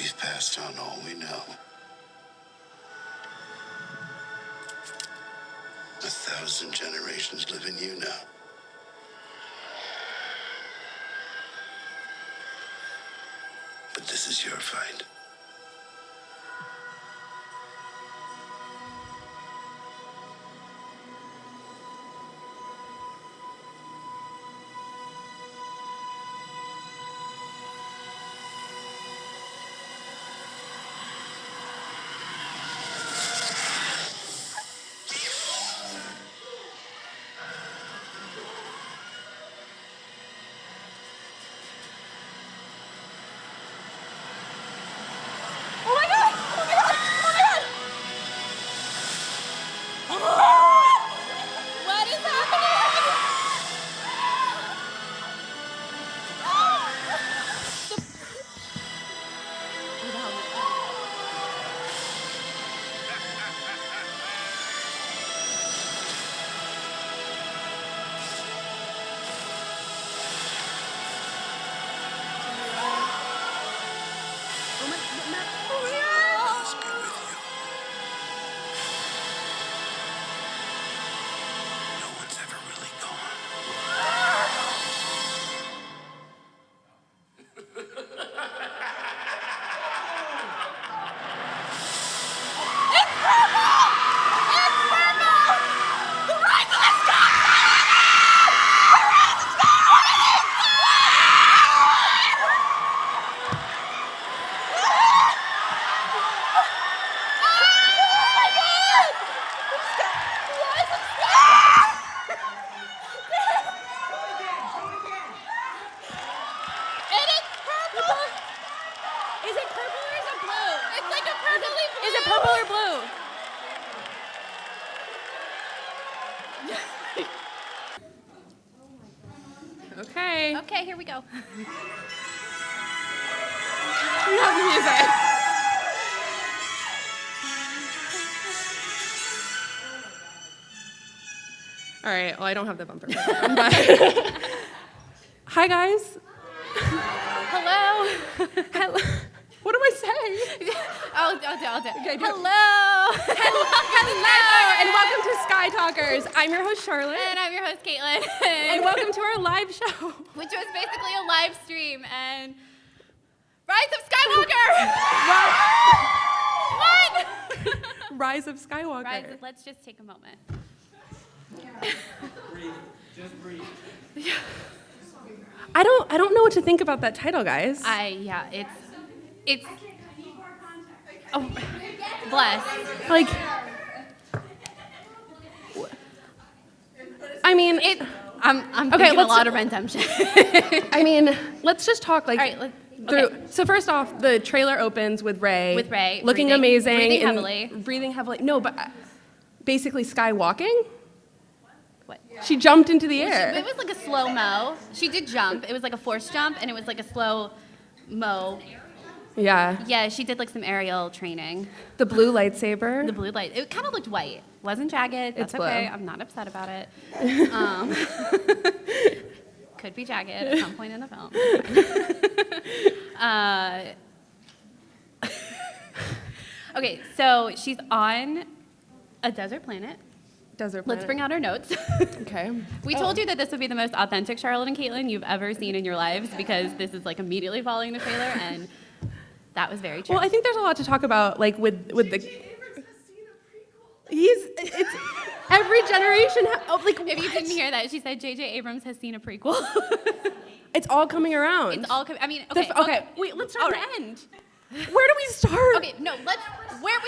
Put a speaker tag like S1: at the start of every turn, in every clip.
S1: We've passed on all we know. 1,000 generations live in you now. But this is your fight.
S2: What is happening?
S1: Peace be with you. No one's ever really gone.
S2: Is it purple or is it blue? It's like a purpley blue. Is it purple or blue?
S3: Okay.
S2: Okay, here we go.
S3: We have the music. All right. Well, I don't have the bumper. But hi, guys.
S2: Hello.
S3: Hello. What do I say?
S2: I'll do it.
S3: Okay, do it.
S2: Hello.
S3: Hello, and welcome to Sky Talkers. I'm your host, Charlotte.
S2: And I'm your host, Caitlin.
S3: And welcome to our live show.
S2: Which was basically a live stream and Rise of Skywalker! What?
S3: Rise of Skywalker.
S2: Let's just take a moment.
S4: Breathe. Just breathe.
S3: I don't know what to think about that title, guys.
S2: It's oh, bless.
S3: Like, I mean,
S2: I'm
S3: Okay,
S2: thinking a
S3: let's-
S2: lot of redemption.
S3: I mean, let's just talk like.
S2: All right,
S3: through. So first off, the trailer opens with Rey. Looking
S2: breathing,
S3: amazing.
S2: breathing
S3: and
S2: heavily.
S3: Breathing heavily. No, but basically skywalking.
S2: What?
S3: She jumped into the air.
S2: It was like a slow-mo. She did jump. It was like a forced jump, and it was like a slow-mo.
S3: Yeah.
S2: Yeah, she did like some aerial training.
S3: The blue lightsaber.
S2: The blue light. It kind of looked white. Wasn't jagged. That's
S3: It's blue.
S2: okay. I'm not upset about it. Could be jagged at some point in the film. Okay, so she's on a desert planet.
S3: Desert planet.
S2: Let's bring out our notes.
S3: Okay.
S2: We told you that this would be the most authentic Charlotte and Caitlin you've ever seen in your lives because this is like immediately following the trailer, and that was very true.
S3: Well, I think there's a lot to talk about, like with the. It's every generation. Like
S2: if you
S3: what?
S2: didn't hear that, she said J.J. Abrams has seen a prequel.
S3: It's all coming around.
S2: It's all. I mean, okay.
S3: Okay. Wait. Let's start
S2: All
S3: at
S2: right.
S3: the end. Where do we start?
S2: Okay, no, where do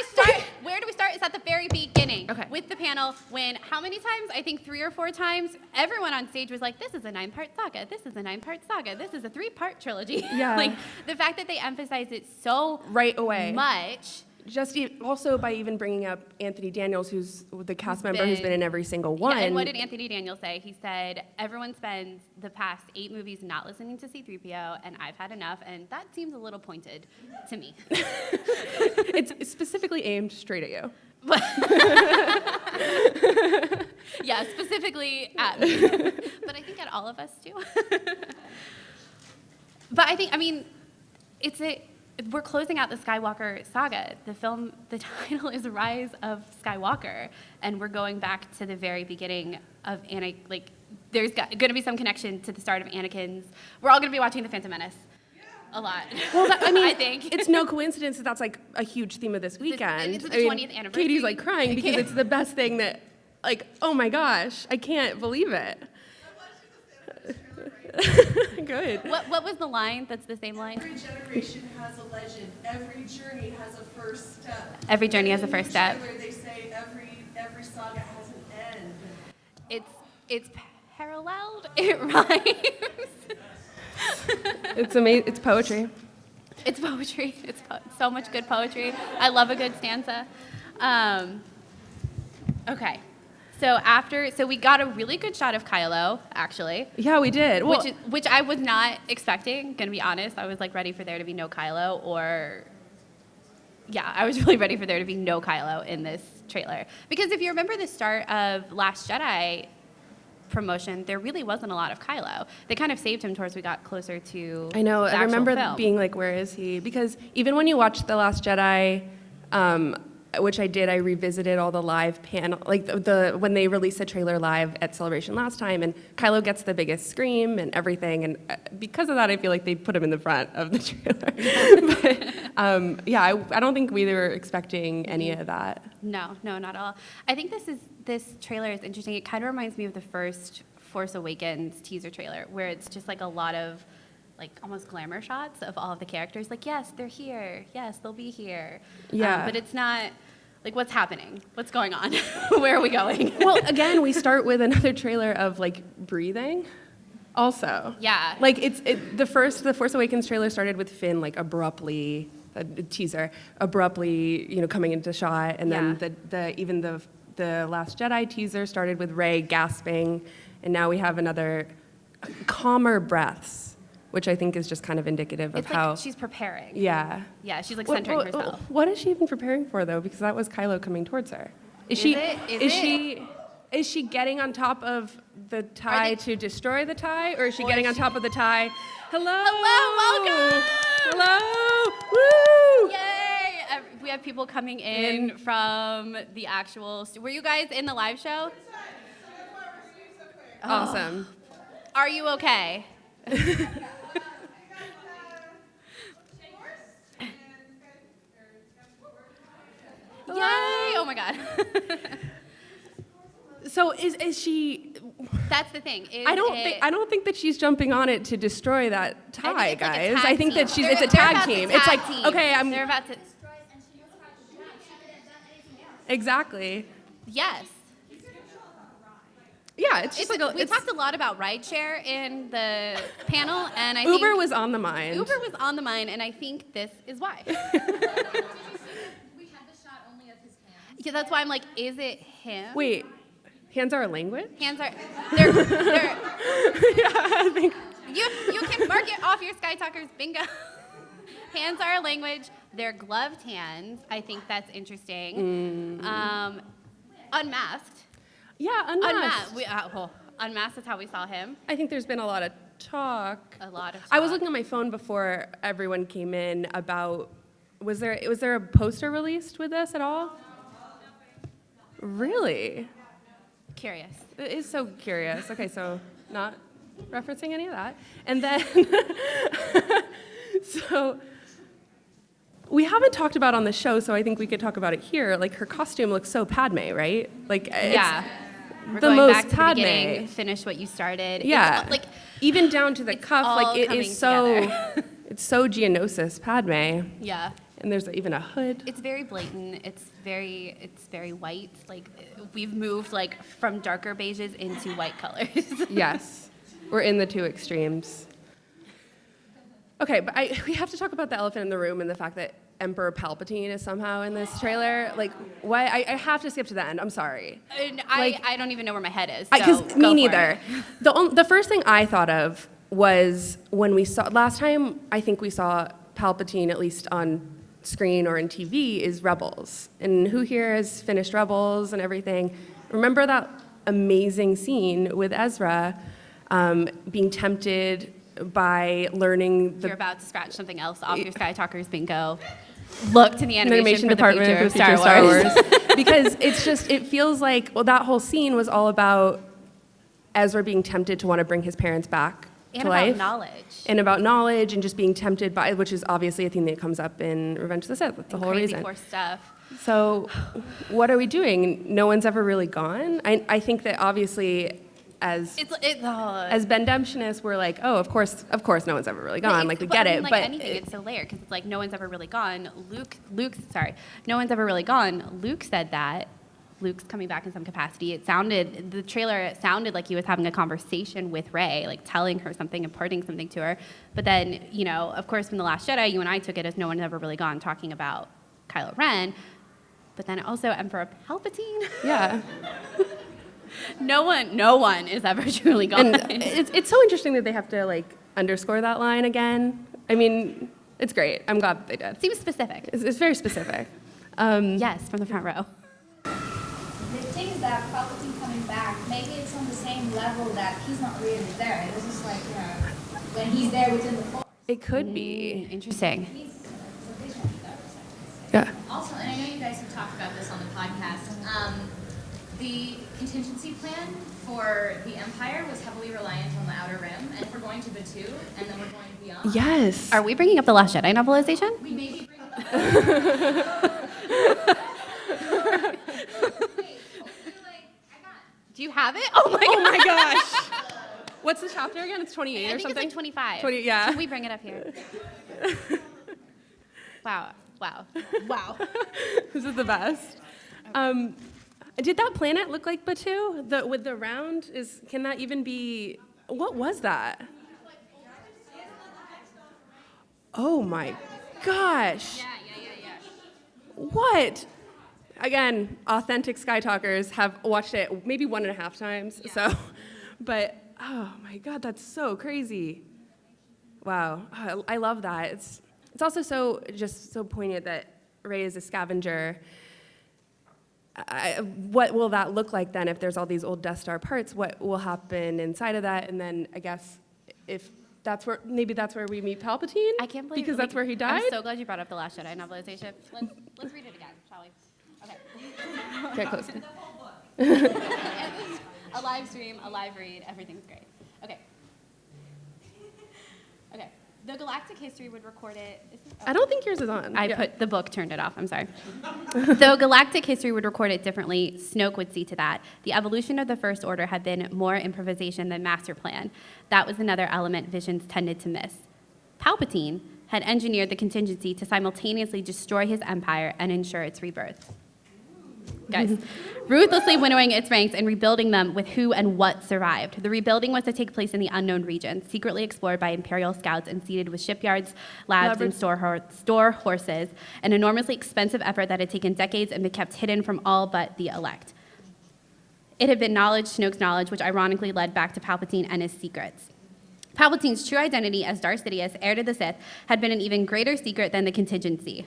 S2: we start is at the very beginning.
S3: Okay.
S2: With the panel when, how many times? I think 3 or 4 times, everyone on stage was like, this is a 9-part saga, this is a 9-part saga, this is a 3-part trilogy.
S3: Yeah.
S2: Like, the fact that they emphasized it so
S3: Right away.
S2: much.
S3: Just also by even bringing up Anthony Daniels, who's the cast member who's been in every single one.
S2: Yeah, and what did Anthony Daniels say? He said, everyone spends the past 8 movies not listening to C-3PO, and I've had enough, and that seems a little pointed to me.
S3: It's specifically aimed straight at you.
S2: Yeah, specifically at me. But I think at all of us, too. But I think, I mean, we're closing out the Skywalker saga. The title is Rise of Skywalker, and we're going back to the very beginning of there's going to be some connection to the start of Anakin's. We're all going to be watching The Phantom Menace a lot.
S3: Well,
S2: I think
S3: it's no coincidence that that's like a huge theme of this weekend.
S2: It's the 20th anniversary.
S3: Katie's like crying because it's the best thing that, like, oh my gosh, I can't believe it. Good.
S2: What was the line? That's the same line.
S4: Every generation has a legend. Every journey has a first step.
S2: Every journey has a first step.
S4: Trailer, they say every saga has an end.
S2: It's paralleled. It rhymes.
S3: It's amazing. It's poetry.
S2: It's poetry. It's so much good poetry. I love a good stanza. Okay. So we got a really good shot of Kylo, actually.
S3: Yeah, we did. Well,
S2: Which I was not expecting, gonna be honest. I was like ready for there to be no Kylo, I was really ready for there to be no Kylo in this trailer. Because if you remember the start of Last Jedi promotion, there really wasn't a lot of Kylo. They kind of saved him towards we got closer to
S3: I know.
S2: the
S3: I
S2: actual
S3: remember
S2: film.
S3: being like, where is he? Because even when you watch The Last Jedi, which I did, I revisited all the live panel, like when they released the trailer live at Celebration last time, and Kylo gets the biggest scream and everything, and because of that, I feel like they put him in the front of the trailer. But I don't think we were expecting any of that.
S2: No, not at all. I think this trailer is interesting. It kind of reminds me of the first Force Awakens teaser trailer, where it's just like a lot of like almost glamour shots of all of the characters. Like, yes, they're here. Yes, they'll be here.
S3: Yeah.
S2: But it's not like what's happening. What's going on? Where are we going?
S3: Well, again, we start with another trailer of like breathing. Also,
S2: Yeah.
S3: like the Force Awakens trailer started with Finn like abruptly, a teaser abruptly, coming into shot, and then the Last Jedi teaser started with Rey gasping, and now we have another calmer breaths, which I think is just kind of indicative of
S2: It's
S3: how
S2: like she's preparing.
S3: Yeah.
S2: Yeah, she's like centering herself.
S3: What is she even preparing for though? Because that was Kylo coming towards her. Is she getting on top of the tie to destroy the tie, or is she getting on top of the tie? Hello,
S2: welcome!
S3: Hello, woo!
S2: Yay! We have people coming in from the actual. Were you guys in the live show?
S3: Awesome.
S2: Are you okay? Yay! Oh my God.
S3: So is she?
S2: That's the thing.
S3: I don't think that she's jumping on it to destroy that tie,
S2: it's like a
S3: guys.
S2: tag
S3: I think
S2: team.
S3: that
S2: They're
S3: it's a tag
S2: about to
S3: team.
S2: tag
S3: It's like
S2: team.
S3: okay,
S2: They're about to.
S3: exactly.
S2: Yes.
S3: Yeah, it's just
S2: We talked a lot about rideshare in the panel, and I
S3: Uber
S2: think
S3: was on the mind.
S2: Uber was on the mind, and I think this is why.
S5: We had the shot only of his hands.
S2: Yeah, that's why I'm like, is it him?
S3: Wait, hands are a language?
S2: Hands are. They're
S3: Yeah, I think.
S2: you can mark it off your Sky Talkers bingo. Hands are a language. They're gloved hands. I think that's interesting. Unmasked.
S3: Yeah, unmasked.
S2: Unmasked is how we saw him.
S3: I think there's been a lot of talk.
S2: I
S3: I was looking at my phone before everyone came in about was there a poster released with this at all? Really?
S2: Curious.
S3: It is so curious. Okay, so not referencing any of that. And then so we haven't talked about on the show, so I think we could talk about it here. Like her costume looks so Padme, right? Like
S2: Yeah. We're
S3: the
S2: going
S3: most
S2: back to the
S3: Padme.
S2: beginning, finish what you started.
S3: Yeah,
S2: It's, like
S3: even down to the
S2: it's
S3: cuff,
S2: all
S3: like it
S2: coming
S3: is so,
S2: together.
S3: it's so Geonosis Padme,
S2: yeah.
S3: and there's even a hood.
S2: It's very blatant. It's very white. Like we've moved like from darker beiges into white colors.
S3: Yes, we're in the two extremes. Okay, but we have to talk about the elephant in the room and the fact that Emperor Palpatine is somehow in this trailer. Like, why? I have to skip to the end. I'm sorry.
S2: And
S3: Like-
S2: I don't even know where my head is.
S3: Because
S2: So
S3: me
S2: go for
S3: neither.
S2: it.
S3: The first thing I thought of was when we saw last time. I think we saw Palpatine at least on screen or in TV is Rebels. And who here has finished Rebels and everything? Remember that amazing scene with Ezra being tempted by learning
S2: You're about to scratch something else off your Sky Talkers bingo. Look to the animation for
S3: department
S2: the
S3: for
S2: future of
S3: Star
S2: Wars.
S3: Because it feels like, well, that whole scene was all about Ezra being tempted to want to bring his parents back
S2: And
S3: to
S2: about
S3: life.
S2: knowledge.
S3: And about knowledge and just being tempted by, which is obviously a theme that comes up in Revenge of the Sith. That's the whole
S2: Crazy
S3: reason.
S2: Force stuff.
S3: So what are we doing? No one's ever really gone? I think that obviously as Bendemptionists, we're like, oh, of course no one's ever really gone. Like, we get it.
S2: Like
S3: But
S2: anything, it's so layered because it's like no one's ever really gone. No one's ever really gone. Luke said that. Luke's coming back in some capacity. The trailer sounded like he was having a conversation with Rey, like telling her something, imparting something to her. But then, of course, from The Last Jedi, you and I took it as no one's ever really gone, talking about Kylo Ren. But then also Emperor Palpatine.
S3: yeah.
S2: No one is ever truly gone.
S3: And it's so interesting that they have to like underscore that line again. I mean, it's great. I'm glad that they did.
S2: Seems specific.
S3: It's very specific.
S2: Yes, from the front row.
S5: The thing is that Palpatine coming back, maybe it's on the same level that he's not really there. It's just like, when he's there within the Force.
S3: It could be.
S2: Interesting.
S5: He's a vision of those.
S3: Yeah.
S6: Also, and I know you guys have talked about this on the podcast, the contingency plan for the Empire was heavily reliant on the Outer Rim, and if we're going to Batuu, and then we're going beyond.
S3: Yes.
S2: Are we bringing up the Last Jedi novelization?
S6: We maybe bring up.
S2: Do you have it? Oh my
S3: Oh my gosh. What's the chapter again? It's 28
S2: I
S3: or
S2: think
S3: something?
S2: it's like 25.
S3: 20, yeah.
S2: Can we bring it up here? Wow.
S3: This is the best. Did that planet look like Batuu? With the round? Can that even be? What was that? Oh my gosh.
S2: Yeah.
S3: What? Again, authentic Sky Talkers have watched it maybe 1.5 times. Yeah. So, but oh my God, that's so crazy. Wow, I love that. It's also so poignant that Rey is a scavenger. What will that look like then if there's all these old Death Star parts? What will happen inside of that? And then I guess if that's where we meet Palpatine.
S2: I can't believe
S3: because that's where he died.
S2: I'm so glad you brought up the Last Jedi novelization. Let's read it again, shall we? Okay.
S3: Get closer.
S2: A live stream, a live read, everything's great. Okay. Though galactic history would record it.
S3: I don't think yours is on.
S2: I put the book, turned it off. I'm sorry. Though galactic history would record it differently, Snoke would see to that. The evolution of the First Order had been more improvisation than master plan. That was another element Visions tended to miss. Palpatine had engineered the contingency to simultaneously destroy his empire and ensure its rebirth. Guys, ruthlessly winnowing its ranks and rebuilding them with who and what survived. The rebuilding was to take place in the unknown regions, secretly explored by Imperial scouts and seeded with shipyards, labs, and store horses, an enormously expensive effort that had taken decades and been kept hidden from all but the elect. It had been Snoke's knowledge, which ironically led back to Palpatine and his secrets. Palpatine's true identity as Darth Sidious, heir to the Sith, had been an even greater secret than the contingency.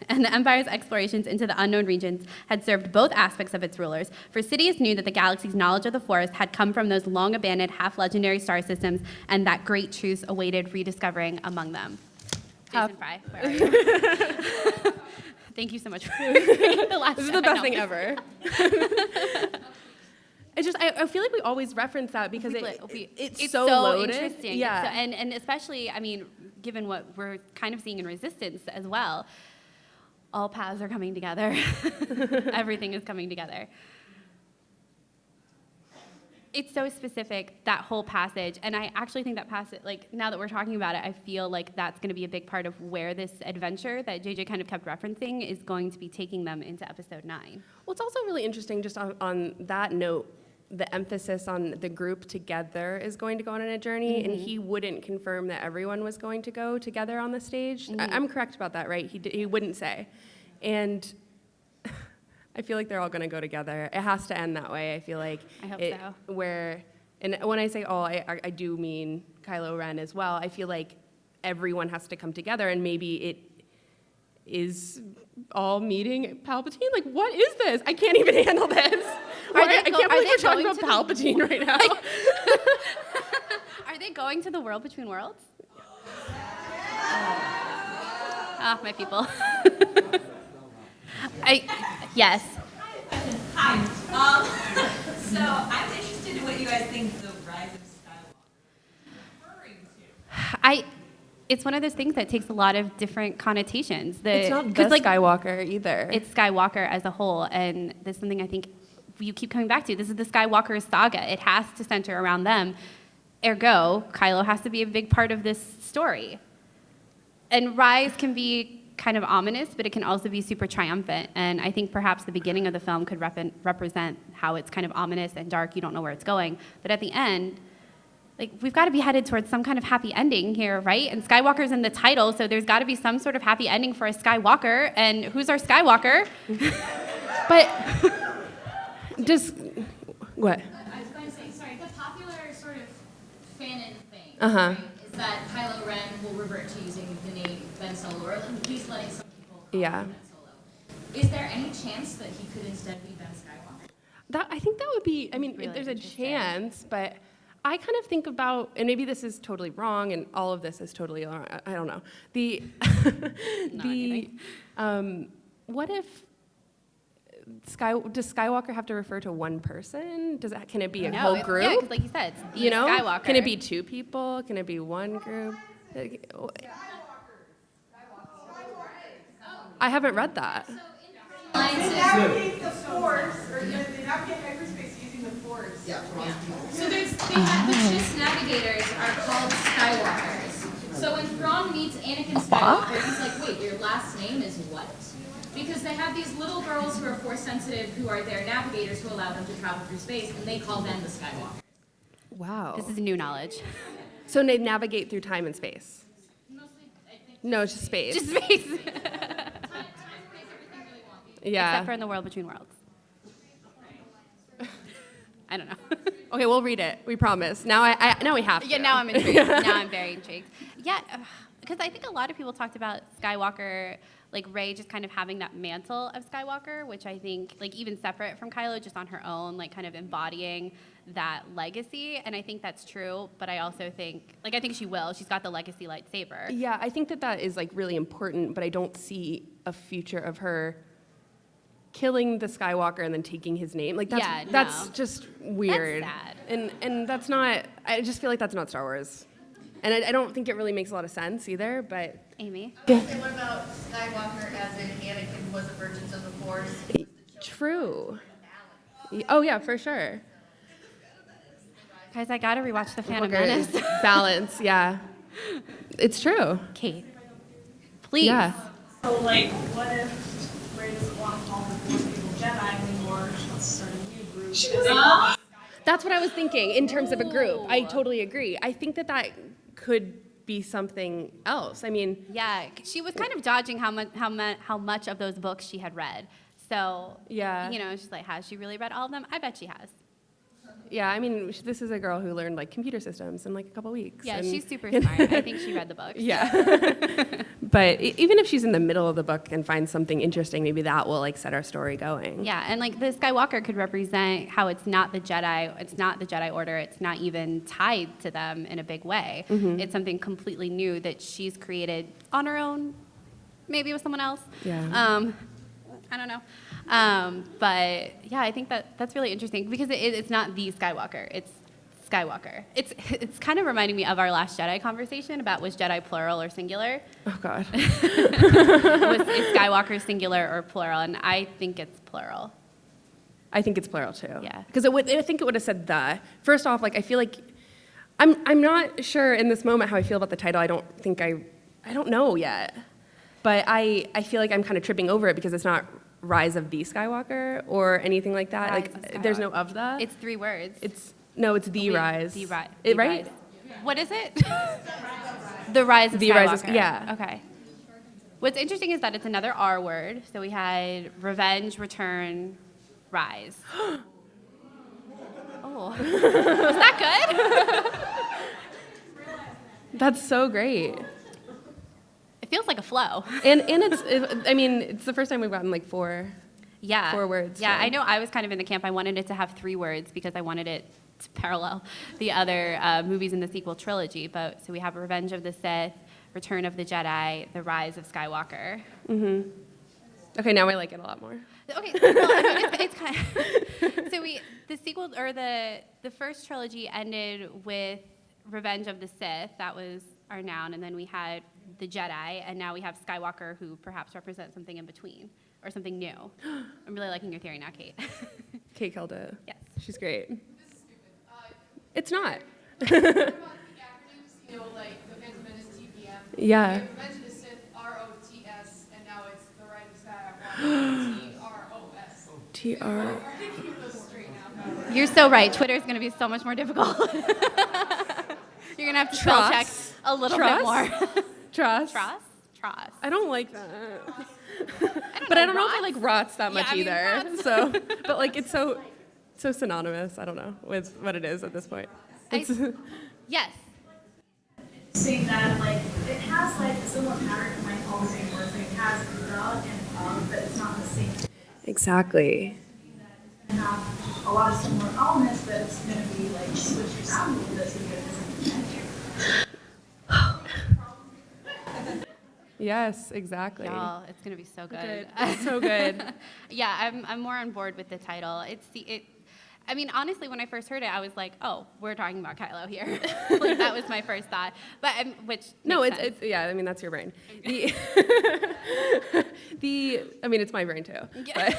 S2: And the Empire's explorations into the unknown regions had served both aspects of its rulers, for Sidious knew that the galaxy's knowledge of the Force had come from those long-abandoned, half-legendary star systems, and that great truths awaited rediscovering among them. Jason Fry, where are you? Thank you so much for the last.
S3: This is the best thing ever. It's just, I feel like we always reference that because it's so loaded.
S2: Interesting.
S3: Yeah.
S2: And especially, I mean, given what we're kind of seeing in Resistance as well, all paths are coming together. Everything is coming together. It's so specific, that whole passage, and I actually think that passage, like, now that we're talking about it, I feel like that's going to be a big part of where this adventure that JJ kind of kept referencing is going to be taking them into Episode 9.
S3: Well, it's also really interesting, just on that note, the emphasis on the group together is going to go on a journey, and he wouldn't confirm that everyone was going to go together on the stage. I'm correct about that, right? He wouldn't say. And I feel like they're all going to go together. It has to end that way, I feel like.
S2: I hope so.
S3: And when I say all, I do mean Kylo Ren as well. I feel like everyone has to come together, and maybe it is all meeting Palpatine. Like, what is this? I can't even handle this. I can't believe we're talking about Palpatine right now.
S2: Are they going going to the world between worlds? Ah, my people. Yes.
S7: Hi. So I'm interested in what you guys think the rise of Skywalker is referring to.
S2: It's one of those things that takes a lot of different connotations.
S3: It's not the Skywalker either.
S2: It's Skywalker as a whole, and that's something I think you keep coming back to. This is the Skywalker saga. It has to center around them. Ergo, Kylo has to be a big part of this story. And Rise can be kind of ominous, but it can also be super triumphant. And I think perhaps the beginning of the film could represent how it's kind of ominous and dark. You don't know where it's going. But at the end, like, we've got to be headed towards some kind of happy ending here, right? And Skywalker's in the title, so there's got to be some sort of happy ending for a Skywalker. And who's our Skywalker?
S3: But just what?
S6: I was going to say, sorry, the popular sort of fanon thing
S3: Uh-huh.
S6: right, is that Kylo Ren will revert to using the name Ben Solo, or at least letting some people call
S3: Yeah.
S6: him Ben Solo. Is there any chance that he could instead be Ben Skywalker?
S3: I think that would be, I mean,
S2: Really
S3: there's a
S2: interesting.
S3: chance, but I kind of think about, and maybe this is totally wrong, and all of this is totally wrong, I don't know. What if does Skywalker have to refer to one person? Can it be a whole group?
S2: Yeah, because like you said, it's the
S3: You know?
S2: Skywalker.
S3: Can it be two people? Can it be one group? I haven't read that.
S4: They navigate the Force, or they navigate hyperspace using the Force.
S6: So the Chiss navigators are called Skywalkers. So when Thrawn meets Anakin Skywalker, he's like, wait, your last name is what? Because they have these little girls who are Force sensitive, who are their navigators, who allow them to travel through space, and they call them the Skywalkers.
S3: Wow.
S2: This is new knowledge.
S3: So they navigate through time and space?
S6: Mostly, I think,
S3: No, it's just space.
S2: Just space.
S6: time makes everything really wonky.
S3: Yeah.
S2: Except for in the world between worlds. I don't know.
S3: Okay, we'll read it. We promise. Now now we have to.
S2: Yeah, now I'm intrigued. Now I'm very intrigued. Yeah, because I think a lot of people talked about Skywalker, like Rey just kind of having that mantle of Skywalker, which I think, like, even separate from Kylo, just on her own, like, kind of embodying that legacy. And I think that's true, but I also think, like, I think she will. She's got the legacy lightsaber.
S3: Yeah, I think that is like really important, but I don't see a future of her killing the Skywalker and then taking his name. Like that's
S2: no.
S3: just weird.
S2: That's
S3: And that's not. I just feel like that's not Star Wars, and I don't think it really makes a lot of sense either. But
S2: Amy?
S8: And what about Skywalker as in Anakin was a virgin of the Force?
S3: true. Oh yeah, for sure.
S2: Guys, I gotta rewatch The Phantom
S3: Skywalker
S2: Menace.
S3: is balance. Yeah, it's true.
S2: Kate, please.
S3: Yeah.
S4: So, like, what if Rey doesn't want to call the Force people Jedi anymore? She wants to start a new group.
S3: That's what I was thinking in terms of a group. I totally agree. I think that could be something else. I mean,
S2: Yeah, she was kind of dodging how much of those books she had read. So,
S3: Yeah.
S2: you know, she's like, has she really read all of them? I bet she has.
S3: yeah, I mean, this is a girl who learned like computer systems in like a couple weeks.
S2: Yeah,
S3: and-
S2: she's super smart. I think she read the books.
S3: Yeah. But even if she's in the middle of the book and finds something interesting, maybe that will like set our story going.
S2: Yeah, and like the Skywalker could represent how it's not the Jedi Order, it's not even tied to them in a big way.
S3: Mm-hmm.
S2: It's something completely new that she's created on her own, maybe with someone else.
S3: Yeah.
S2: I don't know. But yeah, I think that's really interesting because it's not the Skywalker, it's Skywalker. It's kind of reminding me of our last Jedi conversation about was Jedi plural or singular.
S3: Oh God.
S2: Is Skywalker singular or plural? And I think it's plural.
S3: I think it's plural too.
S2: Yeah.
S3: Because I think it would have said the. First off, like I feel like I'm not sure in this moment how I feel about the title. I don't know yet. But I feel like I'm kind of tripping over it because it's not Rise of the Skywalker or anything like that.
S2: Rise of
S3: Like there's no
S2: Skywalker.
S3: of the.
S2: It's 3 words.
S3: It's the Rise.
S2: The Rise.
S3: Right?
S2: Rise. What is it? The Rise of
S3: The
S2: Skywalker.
S3: Rise of- yeah.
S2: Okay. What's interesting is that it's another R word. So we had revenge, return, rise. Oh. Was that good?
S3: That's so great.
S2: It feels like a flow.
S3: And it's the first time we've gotten like 4.
S2: Yeah.
S3: 4 words,
S2: Yeah,
S3: so.
S2: I know I was kind of in the camp. I wanted it to have 3 words because I wanted it to parallel the other movies in the sequel trilogy. But so we have Revenge of the Sith, Return of the Jedi, The Rise of Skywalker.
S3: Okay, now I like it a lot more.
S2: Okay, well, I mean, it's kind of so the sequel or the first trilogy ended with Revenge of the Sith. That was our noun, and then we had the Jedi, and now we have Skywalker, who perhaps represents something in between or something new. I'm really liking your theory now, Kate.
S3: Kate killed it.
S2: Yes.
S3: She's great. It's not.
S9: About the acronyms, you know, like the Phantom Menace TPM.
S3: Yeah.
S9: Revenge of the Sith ROTS, and now it's the Rise of Skywalker TROS.
S3: TR.
S9: I think keep those straight now.
S2: You're so right. Twitter is going to be so much more difficult. You're going to have to spell check a little bit more.
S3: Trust.
S2: Tross.
S3: I don't like that. But I don't know if I like rots that much
S2: I mean,
S3: either.
S2: rots.
S3: So, but like it's so synonymous. I don't know with what it is at this point.
S2: Yes.
S4: Saying that, like, it has, like, a similar pattern to my all the same words. Like, it has the and but it's not the same.
S3: Exactly.
S4: And have a lot of similar elements, but it's going to be, like, switched around a little bit to get a different connection.
S3: Yes, exactly.
S2: Y'all, it's going to be so good.
S3: It's so good.
S2: Yeah, I'm more on board with the title. I mean, honestly, when I first heard it, I was like, oh, we're talking about Kylo here. Like, that was my first thought. But, which
S3: No,
S2: makes
S3: it's
S2: sense.
S3: yeah. I mean, that's your brain. I mean, it's my brain too.
S2: Yeah.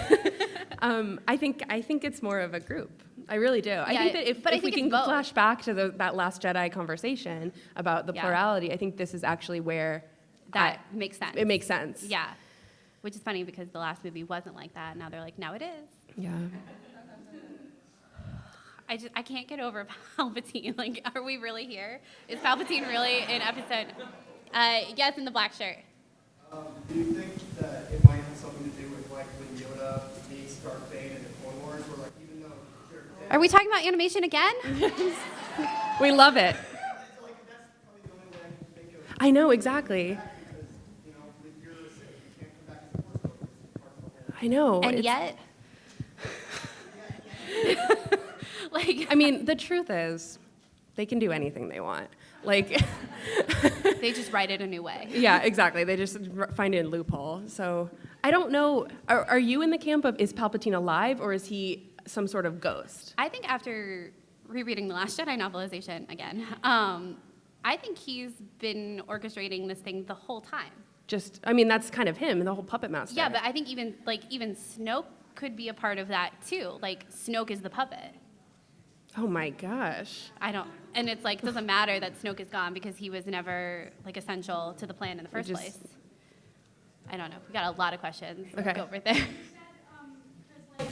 S3: But I think it's more of a group. I really do. I think that
S2: but I
S3: if we
S2: think
S3: can
S2: it's both.
S3: flash back to that Last Jedi conversation about the
S2: Yeah.
S3: plurality, I think this is actually where
S2: That makes sense.
S3: it makes sense.
S2: Yeah. Which is funny because the last movie wasn't like that. Now they're like, now it is.
S3: Yeah.
S2: I can't get over Palpatine. Like, are we really here? Is Palpatine really in episode? Yes, in the black shirt.
S10: Do you think that it might have something to do with like when Yoda meets Darth Vader in the Clone Wars, where like even though they're dead,
S2: Are we talking about animation again?
S3: We love it.
S10: like that's probably the only way I can think of
S3: I know exactly.
S10: because you know if you're a Sith, you can't come back as a Force ghost. It's part of the whole.
S3: I know.
S2: And
S3: It's-
S2: yet, like,
S3: I mean, the truth is, they can do anything they want. Like,
S2: they just write it a new way.
S3: yeah, exactly. They just find a loophole. So I don't know. Are you in the camp of is Palpatine alive or is he some sort of ghost?
S2: I think after rereading the Last Jedi novelization again, I think he's been orchestrating this thing the whole time.
S3: Just, I mean, that's kind of him, the whole puppet master.
S2: Yeah, but I think even Snoke could be a part of that too. Like, Snoke is the puppet.
S3: Oh my gosh.
S2: And it's like, doesn't matter that Snoke is gone because he was never like essential to the plan in the first place. I don't know. We got a lot of questions.
S3: Okay.
S2: Go right there.
S4: Like,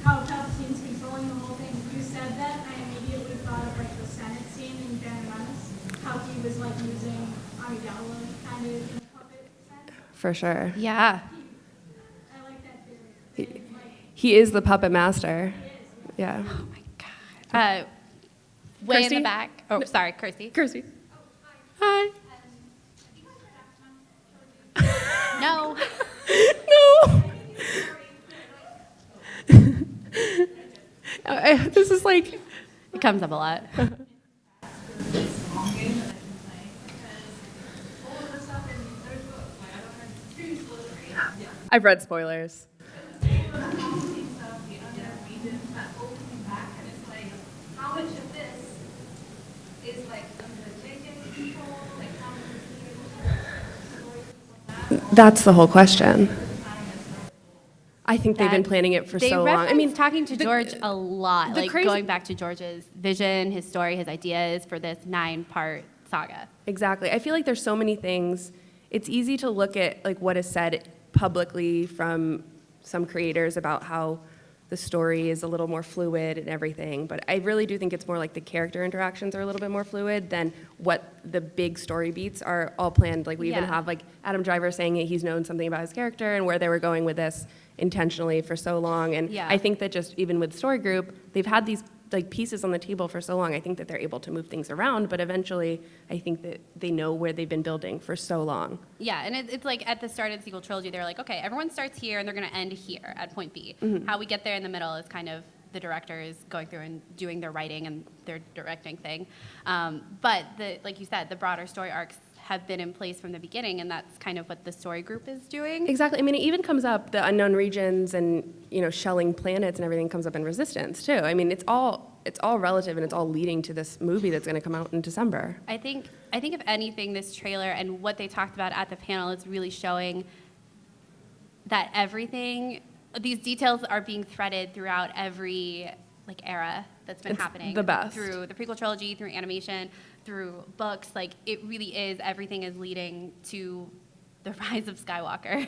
S4: how Palpatine's controlling the whole thing. You said that, I immediately thought of, like, the Senate scene in Phantom Menace. How he was, like, using Amidala kind of in a puppet sense.
S3: For sure.
S2: Yeah.
S4: I like that theory.
S3: He is the puppet master. Yeah.
S2: Oh my God. Way in
S3: Kirsty?
S2: the back. Oh, sorry, Kirsty.
S3: Kirsty. Hi.
S2: No.
S3: No. This is like,
S2: It comes up a lot.
S3: I've read spoilers.
S8: How much of this is like under the JJ's control, like how much is
S3: That's the whole question. I think they've been
S2: That's-
S3: planning it for
S2: they
S3: so long. I mean,
S2: talking to George a lot,
S3: the
S2: like
S3: crazy-
S2: going back to George's vision, his story, his ideas for this 9-part saga.
S3: exactly. I feel like there's so many things. It's easy to look at like what is said publicly from some creators about how the story is a little more fluid and everything, but I really do think it's more like the character interactions are a little bit more fluid than what the big story beats are all planned. Like we even
S2: Yeah.
S3: have like Adam Driver saying that he's known something about his character and where they were going with this intentionally for so long. And
S2: Yeah.
S3: I think that just even with Story Group, they've had these like pieces on the table for so long. I think that they're able to move things around, but eventually I think that they know where they've been building for so long.
S2: Yeah, and it's like at the start of the sequel trilogy, they're like, okay, everyone starts here and they're going to end here at point B.
S3: Mm-hmm.
S2: How we get there in the middle is kind of the directors going through and doing their writing and their directing thing. But like you said, the broader story arcs have been in place from the beginning, and that's kind of what the story group is doing.
S3: Exactly. I mean, it even comes up, the unknown regions and, shelling planets and everything comes up in Resistance, too. I mean, it's all relative, and it's all leading to this movie that's going to come out in December.
S2: I think if anything, this trailer and what they talked about at the panel is really showing that these details are being threaded throughout every era that's been happening.
S3: The best.
S2: Through the prequel trilogy, through animation, through books. It really is, everything is leading to the rise of Skywalker,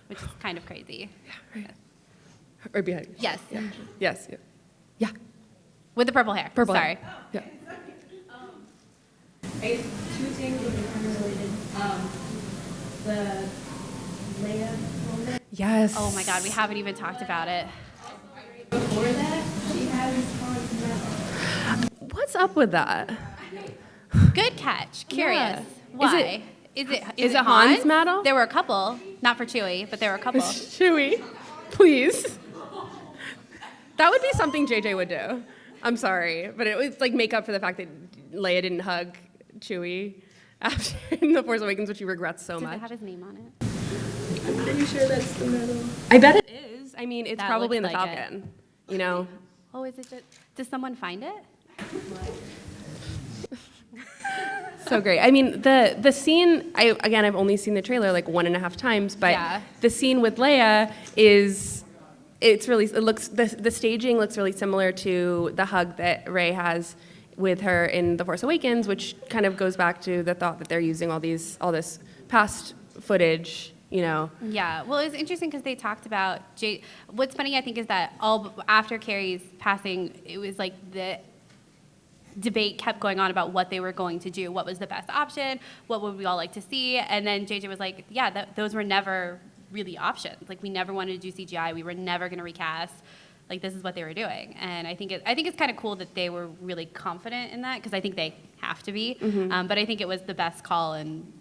S2: which is kind of crazy.
S3: Yeah, right. Right behind you.
S2: Yes.
S3: Yeah. Yes. Yeah. Yeah.
S2: With the purple hair.
S3: Purple
S2: Sorry.
S3: hair. Yeah.
S11: I guess two things that are kind of related. The Leia moment.
S3: Yes.
S2: Oh my God, we haven't even talked about it.
S11: Before that, she had this comment.
S3: What's up with that?
S2: Good catch. Curious.
S3: Yeah.
S2: Why?
S3: Is it Han's medal?
S2: There were a couple. Not for Chewie, but there were a couple.
S3: Chewie, please. That would be something JJ would do. I'm sorry, but it was make up for the fact that Leia didn't hug Chewie after in The Force Awakens, which he regrets so
S2: Does
S3: much.
S2: it have his name on it?
S3: I'm pretty sure that's the medal. I bet it is. I mean, it's
S2: That
S3: probably in the
S2: looks like
S3: Falcon.
S2: Oh, is it just, does someone find it?
S3: So great. I mean, the scene, I've only seen the trailer 1.5 times, but
S2: Yeah.
S3: the scene with Leia the staging looks really similar to the hug that Rey has with her in The Force Awakens, which kind of goes back to the thought that they're using all this past footage,
S2: Yeah, well, it was interesting because they talked about what's funny, I think, is that after Carrie's passing, it was the debate kept going on about what they were going to do, what was the best option, what would we all like to see, and then JJ was like, yeah, those were never really options. We never wanted to do CGI, we were never going to recast. This is what they were doing, and I think it's kind of cool that they were really confident in that, because I think they have to be.
S3: Mm-hmm.
S2: But I think it was the best call in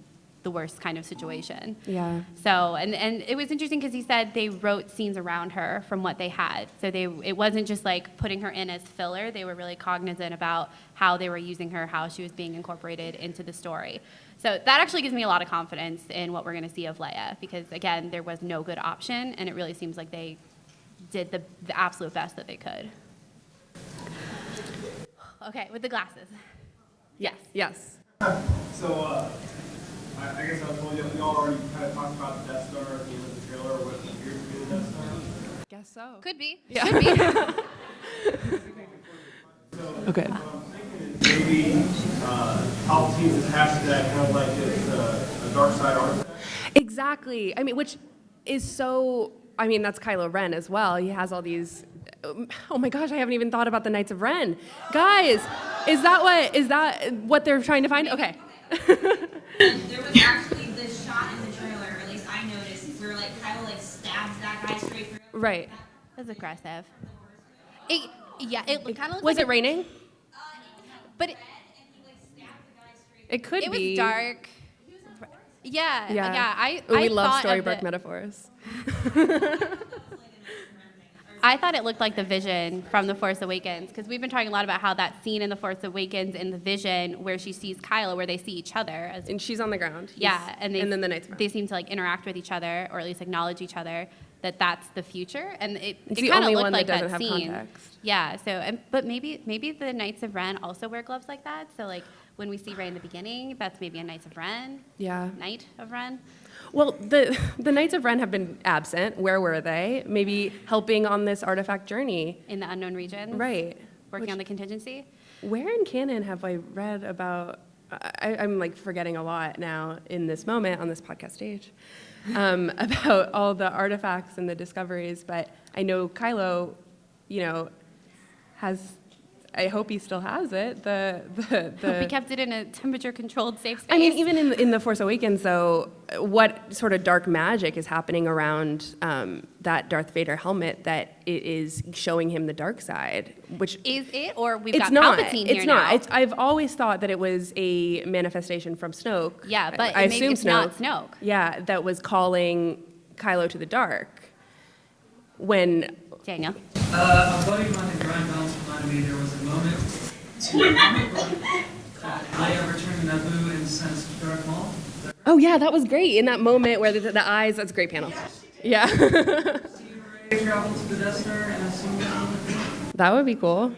S2: the worst kind of situation.
S3: Yeah.
S2: So, and it was interesting because he said they wrote scenes around her from what they had. So it wasn't just putting her in as filler. They were really cognizant about how they were using her, how she was being incorporated into the story. So that actually gives me a lot of confidence in what we're going to see of Leia, because again, there was no good option, and it really seems like they did the absolute best that they could. Okay, with the glasses. Yes.
S3: Yes.
S10: So, I guess I was told you, we all already kind of talked about the Death Star at the end of the trailer, or what appears to be the Death Star.
S3: Guess so.
S2: Could be.
S3: Yeah.
S2: Should be.
S3: Okay.
S10: What I'm thinking is maybe Palpatine's attached to that, kind of like it's a dark side artifact.
S3: Exactly. I mean, which is so. I mean, that's Kylo Ren as well. He has all these. Oh my gosh, I haven't even thought about the Knights of Ren, guys. Is that what they're trying to find? Okay.
S7: There was actually this shot in the trailer, or at least I noticed, where Kylo stabs that guy straight through.
S3: Right.
S2: That's aggressive. It kind of looks
S3: Was
S2: like
S3: it raining?
S2: but
S3: It could
S2: it
S3: be.
S2: was dark. Yeah. I
S3: we love
S2: thought of
S3: storybook
S2: the-
S3: metaphors.
S2: I thought it looked like the Vision from The Force Awakens, because we've been talking a lot about how that scene in The Force Awakens in the Vision where she sees Kylo, where they see each other.
S3: And she's on the ground.
S2: Yeah, and
S3: then the Knights of Ren.
S2: they seem to interact with each other, or at least acknowledge each other. That's the future, and
S3: It's
S2: it
S3: the
S2: kind of
S3: only
S2: looked
S3: one
S2: like
S3: that doesn't
S2: that
S3: have
S2: scene.
S3: context.
S2: Yeah. So, but maybe the Knights of Ren also wear gloves like that. So when we see Rey in the beginning, that's maybe a Knights of Ren.
S3: Yeah.
S2: Knight of Ren.
S3: Well, the Knights of Ren have been absent. Where were they? Maybe helping on this artifact journey.
S2: In the unknown regions.
S3: Right.
S2: Working on the contingency.
S3: Where in canon have I read about? I'm forgetting a lot now in this moment on this podcast stage about all the artifacts and the discoveries. But I know Kylo, has. I hope he still has it.
S2: Hope he kept it in a temperature-controlled safe space.
S3: I mean, even in The Force Awakens, though, what sort of dark magic is happening around that Darth Vader helmet that it is showing him the dark side? Which
S2: is it, or we've
S3: it's
S2: got
S3: not.
S2: Palpatine
S3: It's
S2: here
S3: not.
S2: now?
S3: I've always thought that it was a manifestation from Snoke.
S2: Yeah, but
S3: I
S2: maybe
S3: assume
S2: it's not Snoke.
S3: Yeah, that was calling Kylo to the dark. When
S2: Daniel.
S12: A buddy of mine named Brian Bounce reminded me there was a moment that Leia returned to Naboo and sensed Darth Maul.
S3: Oh yeah, that was great. In that moment where the eyes, that's a great panel. Yeah.
S12: They traveled to the Death Star and assumed that.
S3: That would be cool.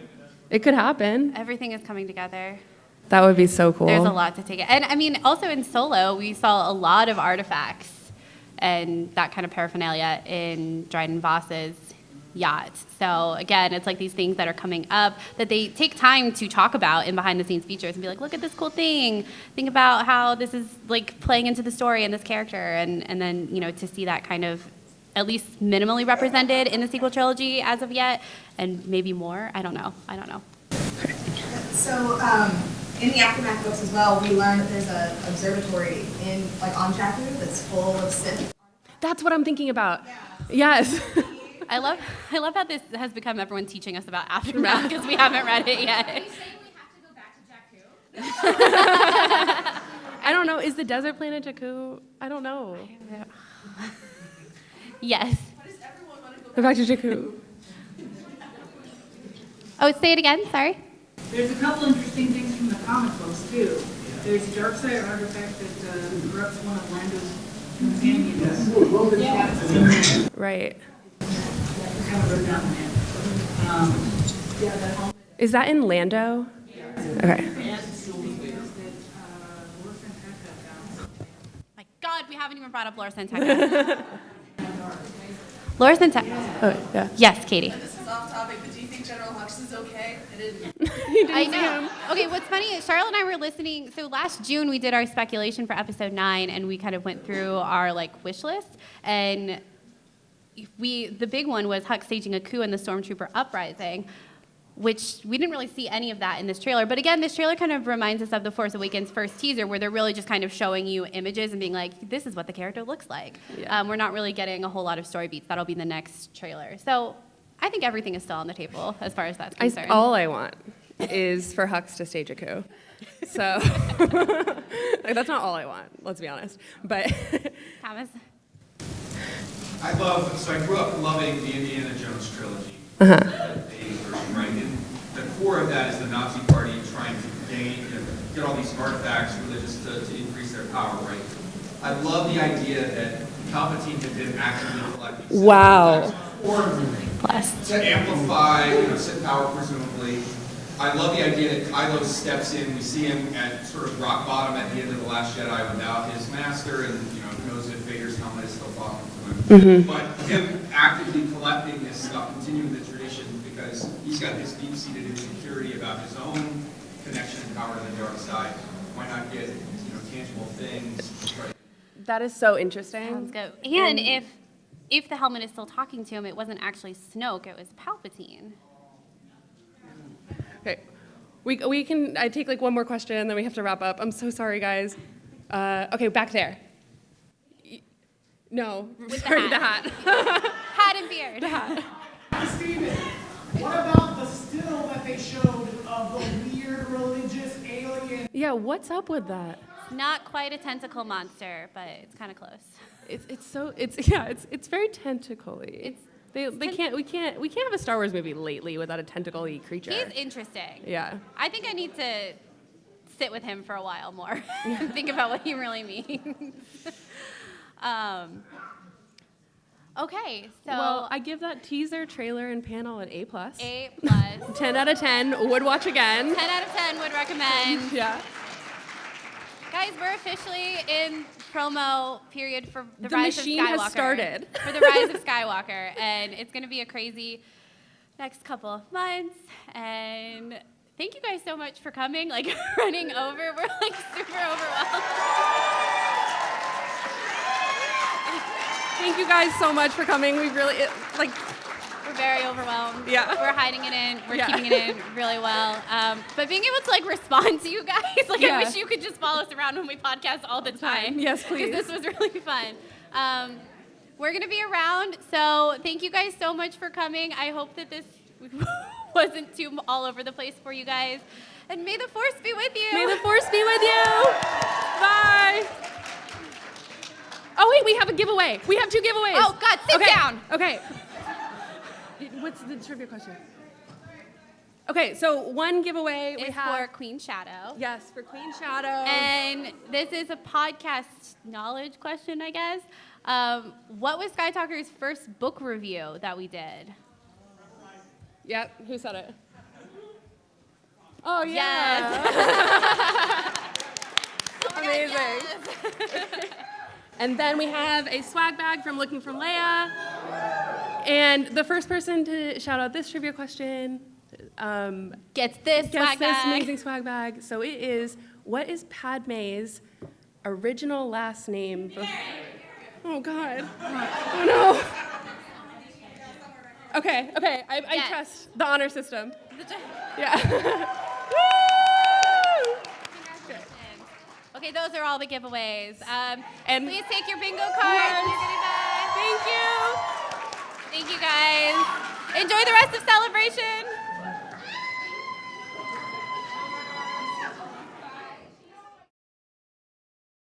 S3: It could happen.
S2: Everything is coming together.
S3: That would be so cool.
S2: There's a lot to take it. And I mean, also in Solo, we saw a lot of artifacts and that kind of paraphernalia in Dryden Voss's yacht. So again, it's like these things that are coming up that they take time to talk about in behind the scenes features and be like, look at this cool thing. Think about how this is like playing into the story and this character. And then, you know, to see that kind of at least minimally represented in the sequel trilogy as of yet, and maybe more. I don't know.
S13: So in the Aftermath books as well, we learned that there's an observatory on Jakku that's full of Sith.
S3: That's what I'm thinking about. Yeah. Yes.
S2: I love how this has become everyone teaching us about Aftermath because we haven't read it yet.
S6: Are you saying we have to go back to Jakku?
S3: I don't know. Is the desert planet Jakku? I don't know.
S2: Yes.
S9: Why does everyone want to
S3: Go back to Jakku.
S2: Oh, say it again. Sorry.
S14: There's a couple interesting things from the comic books too. There's a dark side artifact that corrupts one of Lando's companions. Yeah.
S3: Right.
S14: Kind of wrote down that.
S3: Is that in Lando? Okay.
S2: My God, we haven't even brought up Laura Santeca. Laura Santeca.
S3: Oh, yeah.
S2: Yes, Katie.
S9: This is off topic, but do you think General Hux is okay? I didn't.
S2: I know. Okay, what's funny is Charlotte and I were listening. So last June we did our speculation for episode 9, and we kind of went through our wish list, and the big one was Hux staging a coup in the Stormtrooper uprising, which we didn't really see any of that in this trailer. But again, this trailer kind of reminds us of The Force Awakens' first teaser, where they're really just kind of showing you images and being like, this is what the character looks like.
S3: Yeah.
S2: We're not really getting a whole lot of story beats. That'll be the next trailer. So I think everything is still on the table as far as that's concerned.
S3: All I want is for Hux to stage a coup. So that's not all I want, let's be honest. But
S2: Thomas?
S15: So I grew up loving the Indiana Jones trilogy.
S3: Uh-huh.
S15: The version, right? And the core of that is the Nazi Party trying to get all these artifacts religious to increase their power, right? I love the idea that Palpatine had been actively collecting
S3: wow.
S15: to amplify, Sith power, presumably. I love the idea that Kylo steps in. We see him at sort of rock bottom at the end of The Last Jedi without his master, and knows that Vader's helmet is still talking to him.
S3: Mm-hmm.
S15: But him actively collecting this stuff, continuing the tradition, because he's got this deep-seated insecurity about his own connection and power to the dark side. Why not get tangible things? Right?
S3: That is so interesting.
S2: Sounds good. And if the helmet is still talking to him, it wasn't actually Snoke, it was Palpatine.
S3: Okay, we can. I take one more question, and then we have to wrap up. I'm so sorry, guys. Okay, back there. No,
S2: With
S3: sorry,
S2: the hat. Hat and beard.
S3: The hat.
S10: Steven, what about the still that they showed of the weird religious alien?
S3: Yeah, what's up with that?
S2: Not quite a tentacle monster, but it's kind of close.
S3: It's very tentacly. We can't have a Star Wars movie lately without a tentacle-y creature.
S2: He's interesting.
S3: Yeah.
S2: I think I need to sit with him for a while more and think about what he really means. Okay, so
S3: Well, I give that teaser, trailer, and panel an A+.
S2: A+.
S3: 10 out of 10, would watch again.
S2: 10 out of 10 would recommend.
S3: Yeah.
S2: Guys, we're officially in promo period for the
S3: The
S2: Rise of
S3: machine
S2: Skywalker.
S3: has started.
S2: For the Rise of Skywalker, and it's going to be a crazy next couple of months. And thank you guys so much for coming. Running over, we're super overwhelmed.
S3: Thank you guys so much for coming. We really,
S2: We're very overwhelmed.
S3: Yeah.
S2: We're hiding it in. We're keeping it in really well. But being able to respond to you guys, I wish you could just follow us around when we podcast all the time.
S3: Yes, please.
S2: Because this was really fun. We're going to be around, so thank you guys so much for coming. I hope that this wasn't too all over the place for you guys. And may the Force be with you.
S3: May the Force be with you. Bye. Oh, wait, we have a giveaway. We have 2 giveaways.
S2: Oh, God, sit down.
S3: Okay. What's the trivia question? Okay, so one giveaway we
S2: It's
S3: have
S2: for Queen Shadow.
S3: Yes, for Queen Shadow.
S2: And this is a podcast knowledge question, I guess. What was Sky Talker's first book review that we did?
S3: Yep, who said it? Oh, yeah. Amazing. And then we have a swag bag from Looking from Leia. And the first person to shout out this trivia question
S2: gets this
S3: amazing swag bag. So it is, what is Padme's original last name? Oh, God. Oh, no. Okay, I trust the honor system. Yeah.
S2: Okay, those are all the giveaways.
S3: And
S2: please take your bingo cards.
S3: Thank you.
S2: Thank you, guys. Enjoy the rest of Celebration.